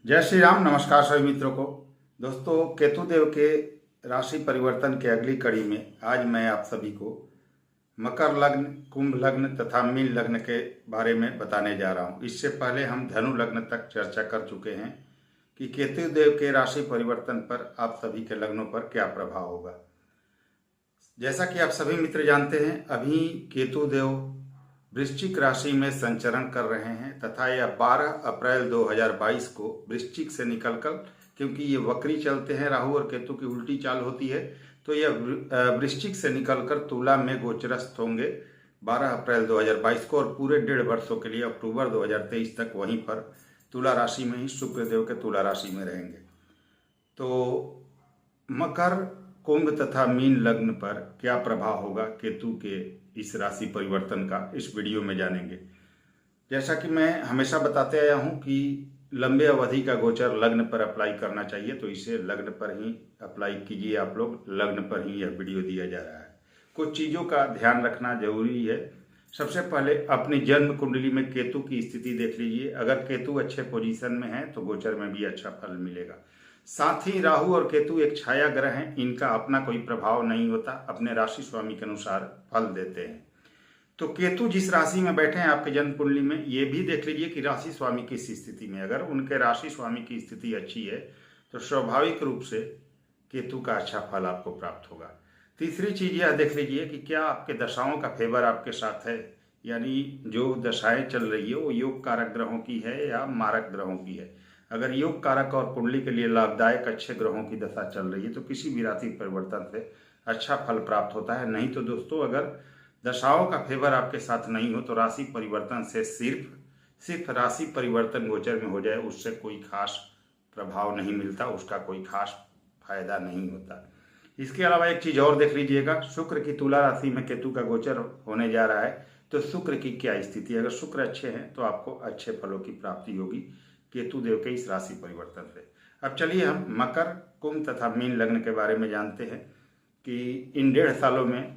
जय श्री राम। नमस्कार सभी मित्रों को। दोस्तों, केतु देव के राशि परिवर्तन के अगली कड़ी में आज मैं आप सभी को मकर लग्न, कुंभ लग्न तथा मीन लग्न के बारे में बताने जा रहा हूं। इससे पहले हम धनु लग्न तक चर्चा कर चुके हैं कि केतु देव के राशि परिवर्तन पर आप सभी के लग्नों पर क्या प्रभाव होगा। जैसा कि आप सभी मित्र जानते हैं, अभी केतु देव वृश्चिक राशि में संचरण कर रहे हैं तथा यह 12 अप्रैल 2022 को वृश्चिक से निकलकर, क्योंकि ये वक्री चलते हैं, राहु और केतु की उल्टी चाल होती है, तो यह वृश्चिक से निकलकर तुला में गोचरस्थ होंगे 12 अप्रैल 2022 को और पूरे 1.5 वर्षों के लिए अक्टूबर 2023 तक वहीं पर तुला राशि में ही शुक्रदेव के तुला राशि में रहेंगे। तो मकर, कुंभ तथा मीन लग्न पर क्या प्रभाव होगा केतु के इस राशि परिवर्तन का, इस वीडियो में जानेंगे। जैसा कि मैं हमेशा बताते आया हूं कि लंबे अवधि का गोचर लग्न पर अप्लाई करना चाहिए, तो इसे लग्न पर ही अप्लाई कीजिए। आप लोग लग्न पर ही यह वीडियो दिया जा रहा है। कुछ चीज़ों का ध्यान रखना जरूरी है। सबसे पहले अपनी जन्म कुंडली में केतु की स्थिति देख लीजिए। अगर केतु अच्छे पोजीशन में है तो गोचर में भी अच्छा फल मिलेगा। साथ ही राहु और केतु एक छाया ग्रह हैं, इनका अपना कोई प्रभाव नहीं होता, अपने राशि स्वामी के अनुसार फल देते हैं। तो केतु जिस राशि में बैठे हैं आपके जन्म कुंडली में, ये भी देख लीजिए कि राशि स्वामी किस स्थिति में। अगर उनके राशि स्वामी की स्थिति अच्छी है तो स्वाभाविक रूप से केतु का अच्छा फल आपको प्राप्त होगा। तीसरी चीज यह देख लीजिए कि क्या आपके दशाओं का फेवर आपके साथ है, यानी जो दशाएं चल रही है वो योग कारक ग्रहों की है या मारक ग्रहों की है। अगर योग कारक और कुंडली के लिए लाभदायक अच्छे ग्रहों की दशा चल रही है तो किसी भी राशि परिवर्तन से अच्छा फल प्राप्त होता है। नहीं तो दोस्तों, अगर दशाओं का फेवर आपके साथ नहीं हो तो राशि परिवर्तन से सिर्फ राशि परिवर्तन गोचर में हो जाए, उससे कोई खास प्रभाव नहीं मिलता, उसका कोई खास फायदा नहीं होता। इसके अलावा एक चीज और देख लीजिएगा, शुक्र की तुला राशि में केतु का गोचर होने जा रहा है, तो शुक्र की क्या स्थिति है। अगर शुक्र अच्छे हैं तो आपको अच्छे फलों की प्राप्ति होगी केतु देव के इस राशि परिवर्तन से। अब चलिए हम मकर, कुंभ तथा मीन लग्न के बारे में जानते हैं कि इन 1.5 सालों में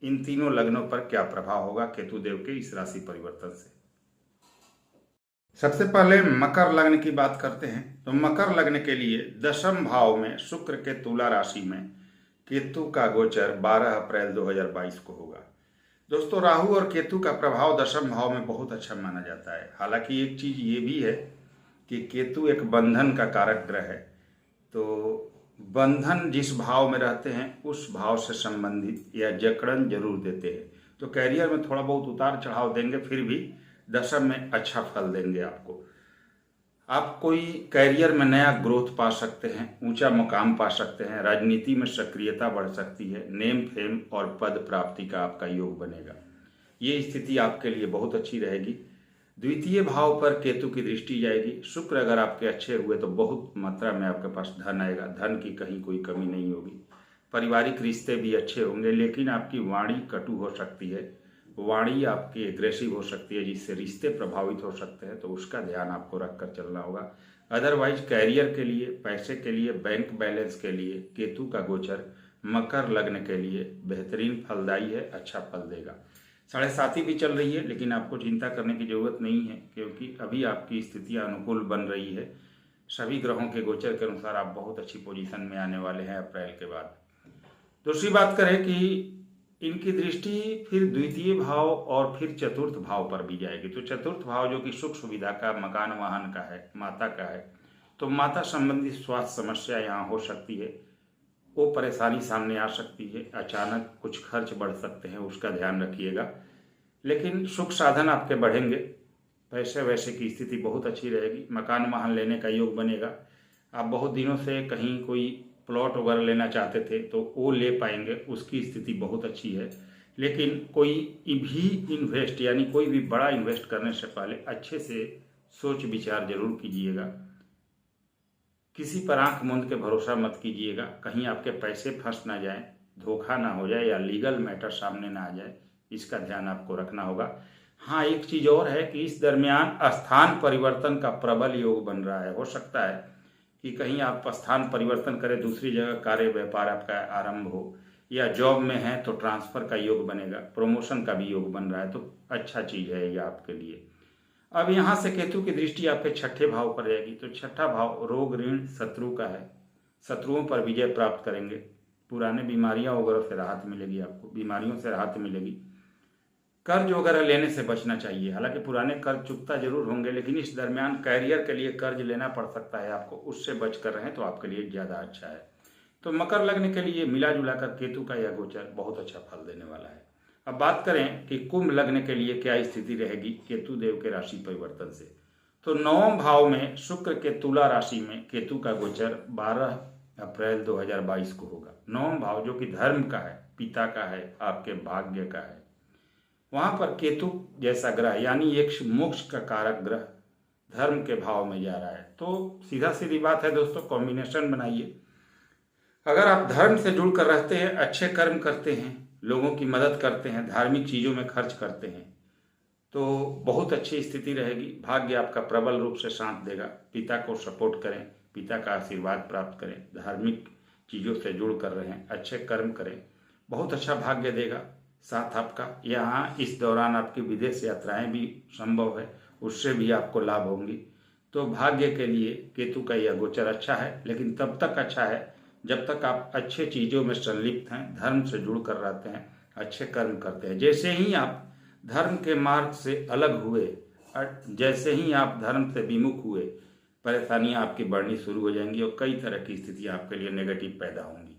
इन तीनों लग्नों पर क्या प्रभाव होगा केतु देव के इस राशि परिवर्तन से। सबसे पहले मकर लग्न की बात करते हैं। तो मकर लग्न के लिए दशम भाव में शुक्र के तुला राशि में केतु का गोचर 12 अप्रैल 2022 को होगा। दोस्तों, राहु और केतु का प्रभाव दशम भाव में बहुत अच्छा माना जाता है। हालांकि एक चीज ये भी है कि केतु एक बंधन का कारक ग्रह है, तो बंधन जिस भाव में रहते हैं उस भाव से संबंधित या जकड़न जरूर देते हैं। तो कैरियर में थोड़ा बहुत उतार चढ़ाव देंगे, फिर भी दशम में अच्छा फल देंगे आपको। आप कोई कैरियर में नया ग्रोथ पा सकते हैं, ऊंचा मुकाम पा सकते हैं, राजनीति में सक्रियता बढ़ सकती है, नेम फेम और पद प्राप्ति का आपका योग बनेगा। ये स्थिति आपके लिए बहुत अच्छी रहेगी। द्वितीय भाव पर केतु की दृष्टि जाएगी। शुक्र अगर आपके अच्छे हुए तो बहुत मात्रा में आपके पास धन आएगा, धन की कहीं कोई कमी नहीं होगी। पारिवारिक रिश्ते भी अच्छे होंगे, लेकिन आपकी वाणी कटु हो सकती है, वाणी आपकी एग्रेसिव हो सकती है, जिससे रिश्ते प्रभावित हो सकते हैं, तो उसका ध्यान आपको रखकर चलना होगा। अदरवाइज कैरियर के लिए, पैसे के लिए, बैंक बैलेंस के लिए केतु का गोचर मकर लग्न के लिए बेहतरीन फलदायी है, अच्छा फल देगा। 7.5 भी चल रही है, लेकिन आपको चिंता करने की जरूरत नहीं है, क्योंकि अभी आपकी स्थितियां अनुकूल बन रही है। सभी ग्रहों के गोचर के अनुसार आप बहुत अच्छी पोजीशन में आने वाले हैं अप्रैल के बाद। दूसरी बात करें कि इनकी दृष्टि फिर द्वितीय भाव और फिर चतुर्थ भाव पर भी जाएगी। तो चतुर्थ भाव जो कि सुख सुविधा का, मकान वाहन का है, माता का है, तो माता संबंधी स्वास्थ्य समस्या यहाँ हो सकती है, वो परेशानी सामने आ सकती है, अचानक कुछ खर्च बढ़ सकते हैं, उसका ध्यान रखिएगा। लेकिन सुख साधन आपके बढ़ेंगे, पैसे वैसे की स्थिति बहुत अच्छी रहेगी, मकान वाहन लेने का योग बनेगा। आप बहुत दिनों से कहीं कोई प्लॉट वगैरह लेना चाहते थे तो वो ले पाएंगे, उसकी स्थिति बहुत अच्छी है। लेकिन कोई भी इन्वेस्ट, यानी कोई भी बड़ा इन्वेस्ट करने से पहले अच्छे से सोच विचार जरूर कीजिएगा। किसी पर आंख मूंद के भरोसा मत कीजिएगा, कहीं आपके पैसे फंस ना जाए, धोखा ना हो जाए या लीगल मैटर सामने ना आ जाए, इसका ध्यान आपको रखना होगा। हाँ, एक चीज और है कि इस दरमियान स्थान परिवर्तन का प्रबल योग बन रहा है। हो सकता है कि कहीं आप स्थान परिवर्तन करें, दूसरी जगह कार्य व्यापार आपका आरंभ हो, या जॉब में है तो ट्रांसफर का योग बनेगा, प्रमोशन का भी योग बन रहा है, तो अच्छा चीज है ये आपके लिए। अब यहाँ से केतु की दृष्टि आपके छठे भाव पर रहेगी, तो छठा भाव रोग ऋण शत्रु का है। शत्रुओं पर विजय प्राप्त करेंगे, पुराने बीमारियां वगैरह से राहत मिलेगी, आपको बीमारियों से राहत मिलेगी। कर्ज वगैरह लेने से बचना चाहिए, हालांकि पुराने कर्ज चुकता जरूर होंगे, लेकिन इस दरमियान कैरियर के लिए कर्ज लेना पड़ सकता है आपको, उससे बच कर रहें तो आपके लिए ज़्यादा अच्छा है। तो मकर लग्न के लिए मिला जुला कर केतु का यह गोचर बहुत अच्छा फल देने वाला है। अब बात करें कि कुंभ लग्न के लिए क्या स्थिति रहेगी केतु देव के राशि परिवर्तन से, तो नवम भाव में शुक्र के तुला राशि में केतु का गोचर 12 अप्रैल 2022 को होगा। नवम भाव जो कि धर्म का है, पिता का है, आपके भाग्य का है, वहां पर केतु जैसा ग्रह यानी एक मोक्ष का कारक ग्रह धर्म के भाव में जा रहा है। तो सीधा सीधी बात है दोस्तों, कॉम्बिनेशन बनाइए। अगर आप धर्म से जुड़कर रहते हैं, अच्छे कर्म करते हैं, लोगों की मदद करते हैं, धार्मिक चीजों में खर्च करते हैं, तो बहुत अच्छी स्थिति रहेगी। भाग्य आपका प्रबल रूप से साथ देगा। पिता को सपोर्ट करें, पिता का आशीर्वाद प्राप्त करें, धार्मिक चीजों से जुड़ कर रहें, अच्छे कर्म करें, बहुत अच्छा भाग्य देगा साथ आपका। यहाँ इस दौरान आपकी विदेश यात्राएं भी संभव है, उससे भी आपको लाभ होंगी। तो भाग्य के लिए केतु का यह गोचर अच्छा है, लेकिन तब तक अच्छा है जब तक आप अच्छे चीज़ों में संलिप्त हैं, धर्म से जुड़ कर रहते हैं, अच्छे कर्म करते हैं। जैसे ही आप धर्म के मार्ग से अलग हुए, जैसे ही आप धर्म से विमुख हुए, परेशानियां आपकी बढ़नी शुरू हो जाएंगी और कई तरह की स्थितियां आपके लिए नेगेटिव पैदा होंगी।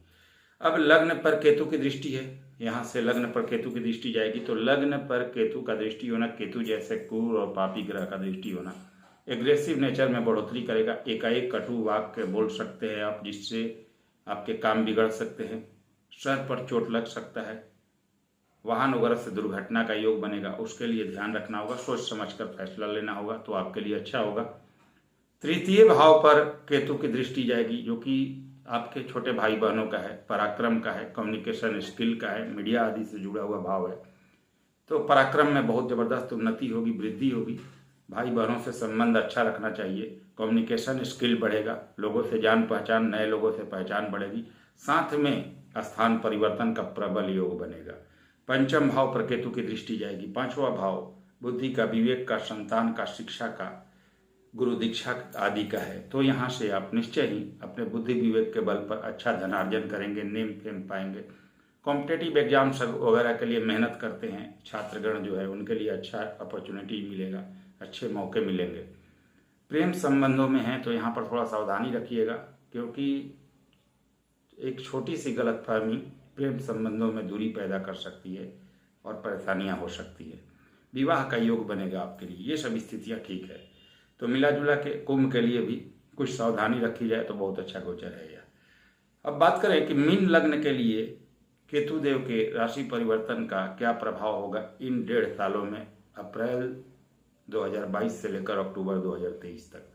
अब लग्न पर केतु की दृष्टि है, यहाँ से लग्न पर केतु की दृष्टि जाएगी, तो लग्न पर केतु का दृष्टि होना, केतु जैसे क्रूर और पापी ग्रह का दृष्टि होना एग्रेसिव नेचर में बढ़ोतरी करेगा। एकाएक कटु वाक्य बोल सकते हैं आप, जिससे आपके काम बिगड़ सकते हैं, सर पर चोट लग सकता है, वाहन वगैरह से दुर्घटना का योग बनेगा, उसके लिए ध्यान रखना होगा, सोच समझकर फैसला लेना होगा, तो आपके लिए अच्छा होगा। तृतीय भाव पर केतु की दृष्टि जाएगी, जो कि आपके छोटे भाई बहनों का है, पराक्रम का है, कम्युनिकेशन स्किल का है, मीडिया आदि से जुड़ा हुआ भाव है। तो पराक्रम में बहुत जबरदस्त उन्नति होगी, वृद्धि होगी। भाई बहनों से संबंध अच्छा रखना चाहिए, कम्युनिकेशन स्किल बढ़ेगा, लोगों से जान पहचान, नए लोगों से पहचान बढ़ेगी, साथ में स्थान परिवर्तन का प्रबल योग बनेगा। पंचम भाव पर केतु की दृष्टि जाएगी। पांचवा भाव बुद्धि का, विवेक का, संतान का, शिक्षा का, गुरु दीक्षा आदि का है। तो यहाँ से आप निश्चय ही अपने बुद्धि विवेक के बल पर अच्छा धनार्जन करेंगे, नेम फेम पाएंगे। कॉम्पिटेटिव एग्जाम्स वगैरह के लिए मेहनत करते हैं छात्रगण जो है, उनके लिए अच्छा अपॉर्चुनिटी मिलेगा, अच्छे मौके मिलेंगे। प्रेम संबंधों में हैं तो यहाँ पर थोड़ा सावधानी रखिएगा, क्योंकि एक छोटी सी गलतफहमी प्रेम संबंधों में दूरी पैदा कर सकती है और परेशानियां हो सकती है। विवाह का योग बनेगा आपके लिए, ये सब स्थितियां ठीक है। तो मिला जुला के कुंभ के लिए भी कुछ सावधानी रखी जाए तो बहुत अच्छा गोचर है यह। अब बात करें कि मीन लग्न के लिए केतु देव के राशि परिवर्तन का क्या प्रभाव होगा इन 1.5 सालों में, अप्रैल 2022 से लेकर अक्टूबर 2023 तक।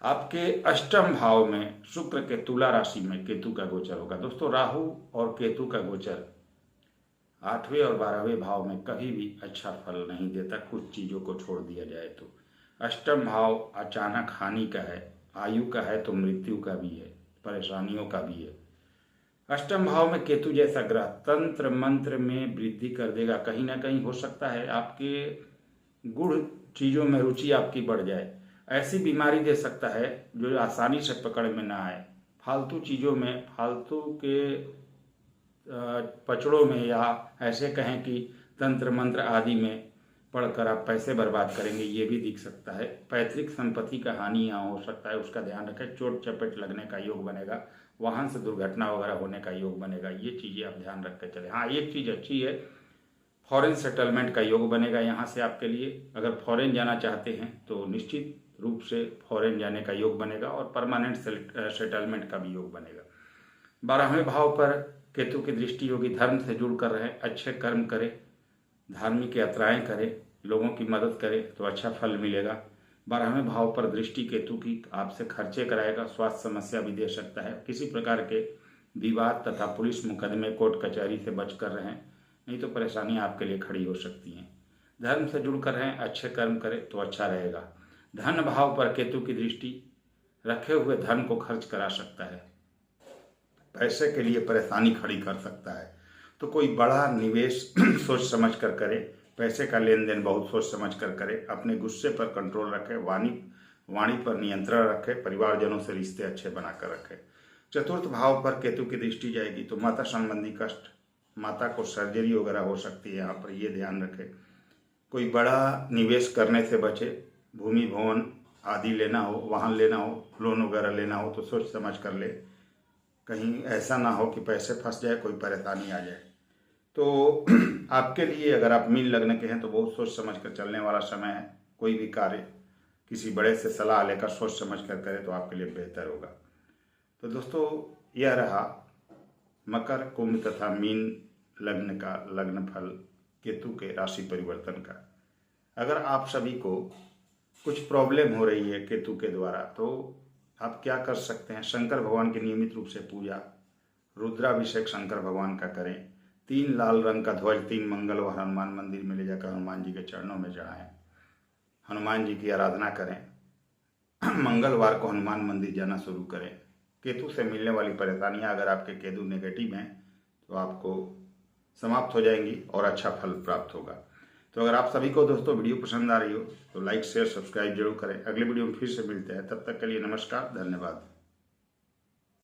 आपके अष्टम भाव में शुक्र के तुला राशि में केतु का गोचर होगा। दोस्तों, राहु और केतु का गोचर 8वें और 12वें भाव में कभी भी अच्छा फल नहीं देता, कुछ चीजों को छोड़ दिया जाए तो। अष्टम भाव अचानक हानि का है, आयु का है तो मृत्यु का भी है, परेशानियों का भी है। अष्टम भाव में केतु जैसा ग्रह तंत्र मंत्र में वृद्धि कर देगा। कहीं ना कहीं हो सकता है आपके गुड़ चीजों में रुचि आपकी बढ़ जाए, ऐसी बीमारी दे सकता है जो आसानी से पकड़ में ना आए। फालतू चीजों में, फालतू के पचड़ों में, या ऐसे कहें कि तंत्र मंत्र आदि में पढ़कर आप पैसे बर्बाद करेंगे, ये भी दिख सकता है। पैतृक संपत्ति का हानि यहाँ हो सकता है, उसका ध्यान रखें। चोट चपेट लगने का योग बनेगा, वाहन से दुर्घटना वगैरह होने का योग बनेगा, ये चीजें आप ध्यान रख कर चले। हाँ, एक चीज अच्छी है, फॉरेन सेटलमेंट का योग बनेगा यहाँ से आपके लिए। अगर फॉरेन जाना चाहते हैं तो निश्चित रूप से फॉरेन जाने का योग बनेगा और परमानेंट सेटलमेंट का भी योग बनेगा। 12वें भाव पर केतु की दृष्टि होगी। धर्म से जुड़कर रहे, अच्छे कर्म करें, धार्मिक यात्राएं करें, लोगों की मदद करें तो अच्छा फल मिलेगा। 12वें भाव पर दृष्टि केतु की आपसे खर्चे कराएगा, स्वास्थ्य समस्या भी दे सकता है। किसी प्रकार के विवाद तथा पुलिस मुकदमे, कोर्ट कचहरी से बच कर रहें, नहीं तो परेशानियां आपके लिए खड़ी हो सकती हैं। धर्म से जुड़कर रहें, अच्छे कर्म करें तो अच्छा रहेगा। धन भाव पर केतु की दृष्टि रखे हुए धन को खर्च करा सकता है, पैसे के लिए परेशानी खड़ी कर सकता है। तो कोई बड़ा निवेश सोच समझ कर करे, पैसे का लेन देन बहुत सोच समझ कर करें, अपने गुस्से पर कंट्रोल रखें, वाणी पर नियंत्रण रखें, परिवारजनों से रिश्ते अच्छे बनाकर रखें। चतुर्थ भाव पर केतु की दृष्टि जाएगी तो माता संबंधी कष्ट, माता को सर्जरी वगैरह हो सकती है, यहाँ पर ये ध्यान रखें। कोई बड़ा निवेश करने से बचे, भूमि भवन आदि लेना हो, वाहन लेना हो, लोन वगैरह लेना हो तो सोच समझ कर ले, कहीं ऐसा ना हो कि पैसे फंस जाए, कोई परेशानी आ जाए। तो आपके लिए अगर आप मीन लग्न के हैं तो बहुत सोच समझ कर चलने वाला समय है। कोई भी कार्य किसी बड़े से सलाह लेकर सोच समझ कर करें तो आपके लिए बेहतर होगा। तो दोस्तों, यह रहा मकर, कुंभ तथा मीन लग्न का लग्न फल केतु के राशि परिवर्तन का। अगर आप सभी को कुछ प्रॉब्लम हो रही है केतु के द्वारा तो आप क्या कर सकते हैं, शंकर भगवान की नियमित रूप से पूजा, रुद्राभिषेक शंकर भगवान का करें, 3 लाल रंग का ध्वज 3 मंगलवार हनुमान मंदिर में ले जाकर हनुमान जी के चरणों में चढ़ाएं, हनुमान जी की आराधना करें, मंगलवार को हनुमान मंदिर जाना शुरू करें। केतु से मिलने वाली परेशानियां अगर आपके केतु नेगेटिव हैं तो आपको समाप्त हो जाएंगी और अच्छा फल प्राप्त होगा। तो अगर आप सभी को दोस्तों वीडियो पसंद आ रही हो तो लाइक शेयर सब्सक्राइब जरूर करें। अगले वीडियो में फिर से मिलते हैं, तब तक के लिए नमस्कार, धन्यवाद।